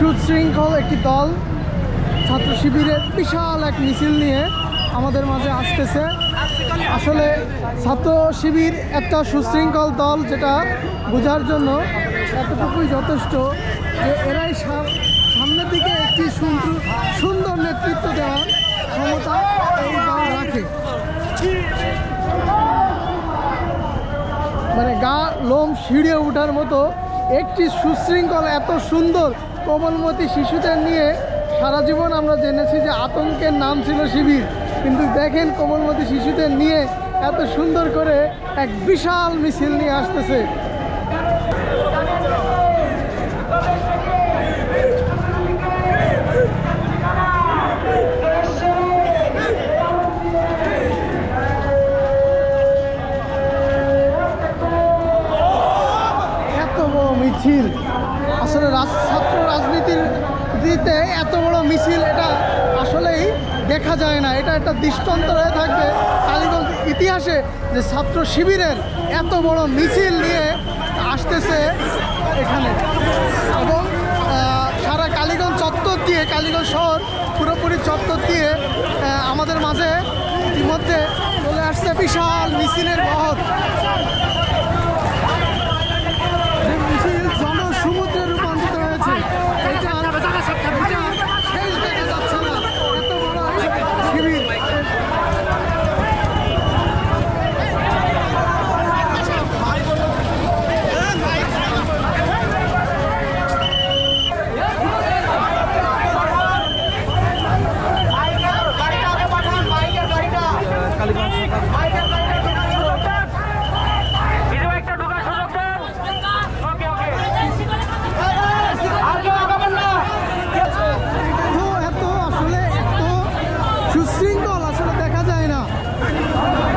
সুশৃঙ্খল একটি দল ছাত্র শিবিরের বিশাল এক মিছিল নিয়ে আমাদের মাঝে আসতেছে। আসলে ছাত্র শিবির একটা সুশৃঙ্খল দল, যেটা বোঝার জন্য এতটুকুই যথেষ্ট যে এরাই সামনের দিকে একটি সুন্দর নেতৃত্ব দেওয়ার ক্ষমতা এই দল রাখে। মানে গা লোম শিড়ে ওঠার মতো একটি সুশৃঙ্খল এত সুন্দর কোমলমতি শিশুদের নিয়ে সারা জীবন আমরা জেনেছি যে আতঙ্কের নাম ছিল শিবির, কিন্তু দেখেন কোমলমতি শিশুদের নিয়ে এত সুন্দর করে এক বিশাল মিছিল নিয়ে আসতেছে। এত বড় মিছিল, আসলে ছাত্র রাজনীতির দিতে এত বড় মিছিল এটা আসলেই দেখা যায় না। এটা একটা দৃষ্টান্ত হয়ে থাকবে কালীগঞ্জ ইতিহাসে যে ছাত্র শিবিরের এত বড় মিছিল নিয়ে আসতেছে এখানে, এবং সারা কালীগঞ্জ চত্বর দিয়ে, কালীগঞ্জ শহর পুরোপুরি চত্বর দিয়ে আমাদের মাঝে ইতিমধ্যে চলে আসছে বিশাল মিছিলের মহৎ। মিছিল জনসমুদ্রে রূপান্তরিত হয়েছে। শেষ দেখা যাচ্ছে না, এত বড় শিবির। সুশৃঙ্খল আসলে দেখা যায় না,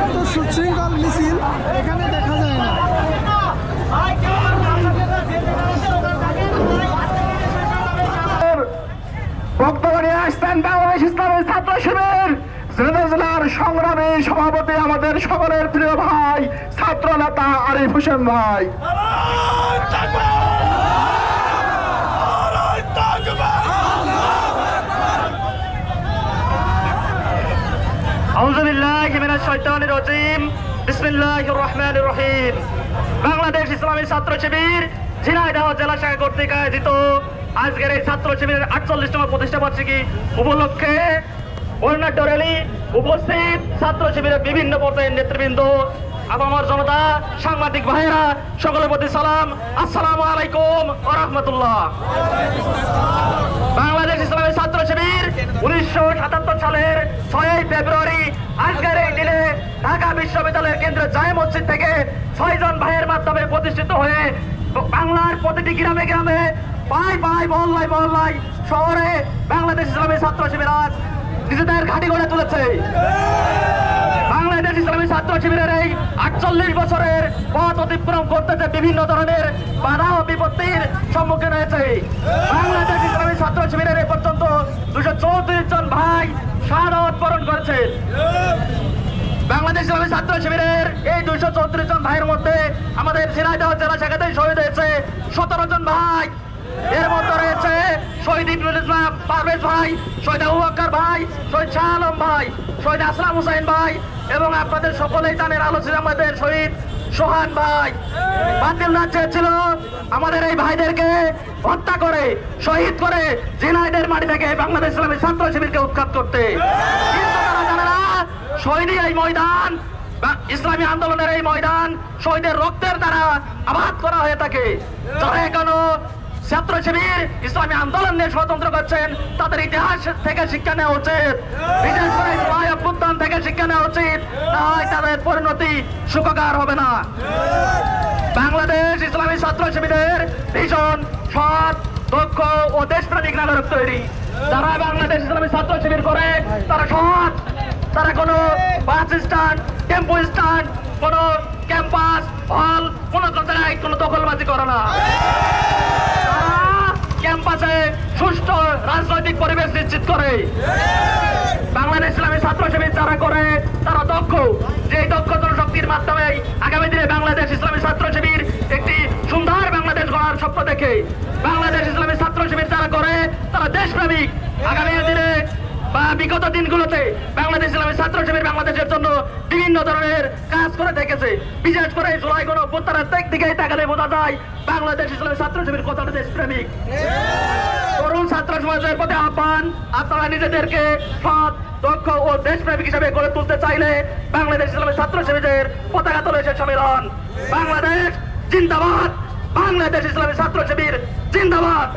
এত সুশৃঙ্খল মিছিল এখানে দেখা যায় না। বক্তব্য নিয়ে আসছেন বাংলাদেশ ইসলামী ছাত্র শিবির জেলার সংগ্রামী সভাপতি, আমাদের সকলের প্রিয় ভাই ছাত্র নেতা আরিফ হোসেন ভাই। বাংলাদেশ ইসলামী ছাত্র শিবির ঝিনাইদহ জেলা শাখা কর্তৃক আয়োজিত আজকের এই ছাত্র শিবিরের 48তম প্রতিষ্ঠা বার্ষিকী উপলক্ষে বর্ণাঢ্য র্যালি উপস্থিত ছাত্র শিবিরের বিভিন্ন পর্যায়ের নেতৃবৃন্দ, আপামর জনতা, সাংবাদিক ভাইয়েরা, সকলের প্রতি সালাম, আসসালামু আলাইকুম ওয়া রাহমাতুল্লাহ। বাংলাদেশ ইসলামী ছাত্র শিবির 1977 সালের 6 ফেব্রুয়ারি আজকের এই দিনে ঢাকা বিশ্ববিদ্যালয়ের কেন্দ্রীয় জামে মসজিদ থেকে 6 জন ভাইয়ের মাধ্যমে প্রতিষ্ঠিত হয়ে বাংলার প্রতিটি গ্রামে গ্রামে, পাই পাই, মহল্লায় মহল্লায়, শহরে বাংলাদেশ ইসলামী ছাত্র শিবির আজ নিজেদের ঘাঁটি গড়ে তুলেছে। বাংলাদেশ ইসলামী ছাত্র শিবিরের এই 48 বছরের পথ অতিক্রম করতেছে বিভিন্ন ধরনের বাধা ও বিপত্তির সম্মুখীন হয়েছে। বাংলাদেশ ইসলামী ছাত্র শিবিরের এ পর্যন্ত 234 জন ভাই শাহাদাত বরণ করেছেন। বাংলাদেশ ইসলামী ছাত্র শিবিরের এই 234 জন ভাইয়ের মধ্যে আমাদের ঝিনাইদহ জেলা শাখাতেই শহীদ হয়েছে 17 জন ভাই। এর মধ্যে রয়েছে শহীদ ইবনুল ইসলাম পারভেজ ভাই, শহীদ আবু বকর ভাই, শহীদ শাহ আলম ভাই, শহীদ আসলাম হুসাইন ভাই, এবং আপনাদের সকলেই জানেন আলোচিত আমাদের শহীদ সোহান ভাই। বাতিলরা চেয়েছিল আমাদের এই ভাইদেরকে হত্যা করে, শহীদ করে ঝিনাইদের মাটি থেকে বাংলাদেশ ইসলামী ছাত্র শিবিরকে উৎখাত করতে, কিন্তু তারা জানে না শহীদই এই ময়দান, ইসলামী আন্দোলনের এই ময়দান শহীদের রক্তের দ্বারা আবাদ করা হয়ে থাকে। যারা এখনো ছাত্র শিবির ইসলামী আন্দোলন নিয়ে ষড়যন্ত্র করছেন, তাদের ইতিহাস থেকে শিক্ষা নেওয়া উচিত, বিশেষ করে জুলাই অভ্যুত্থান থেকে শিক্ষা নেওয়া উচিত, না হয় তাদের পরিণতি সুখকর হবে না। বাংলাদেশ ইসলামী ছাত্র শিবিরের ভীষণ সৎ, দক্ষ ও দেশপ্রেমিক নাগরিক তৈরি। যারা বাংলাদেশ ইসলামী ছাত্র শিবির করে তারা সৎ, তারা কোনো বাস স্ট্যান্ড, টেম্পো স্ট্যান্ড, কোনো ক্যাম্পাস হল, কোনো জায়গায় কোনো দখলবাজি করে না। ক্যাম্পাসে সুষ্ঠু রাজনৈতিক পরিবেশ নিশ্চিত করে। বাংলাদেশ ইসলামী ছাত্র শিবির যারা করে তারা দক্ষ, যে দক্ষ জনশক্তির মাধ্যমে আগামী দিনে বাংলাদেশ ইসলামী ছাত্র শিবির একটি সুন্দর বাংলাদেশ গড়ার স্বপ্ন দেখে। বাংলাদেশ ইসলামী ছাত্র শিবির যারা করে বা বিগত দিনগুলোতে বাংলাদেশ ইসলামী ছাত্র শিবির বাংলাদেশের জন্য বিভিন্ন ধরনের কাজ করে থেকেছে। বিশেষ করে জুলাই গণঅভ্যুত্থানের দিকে তাকালে বোঝা যায় বাংলাদেশ ইসলামী ছাত্র শিবির কতটা দেশপ্রেমিক। তরুণ ছাত্র সমাজের প্রতি আহ্বান, আপনারা নিজেদেরকে সৎ, দক্ষ ও দেশপ্রেমিক হিসেবে গড়ে তুলতে চাইলে বাংলাদেশ ইসলামী ছাত্র শিবিরের পতাকা তলে এসে শামিল হন। বাংলাদেশ জিন্দাবাদ, বাংলাদেশ ইসলামী ছাত্র শিবির জিন্দাবাদ।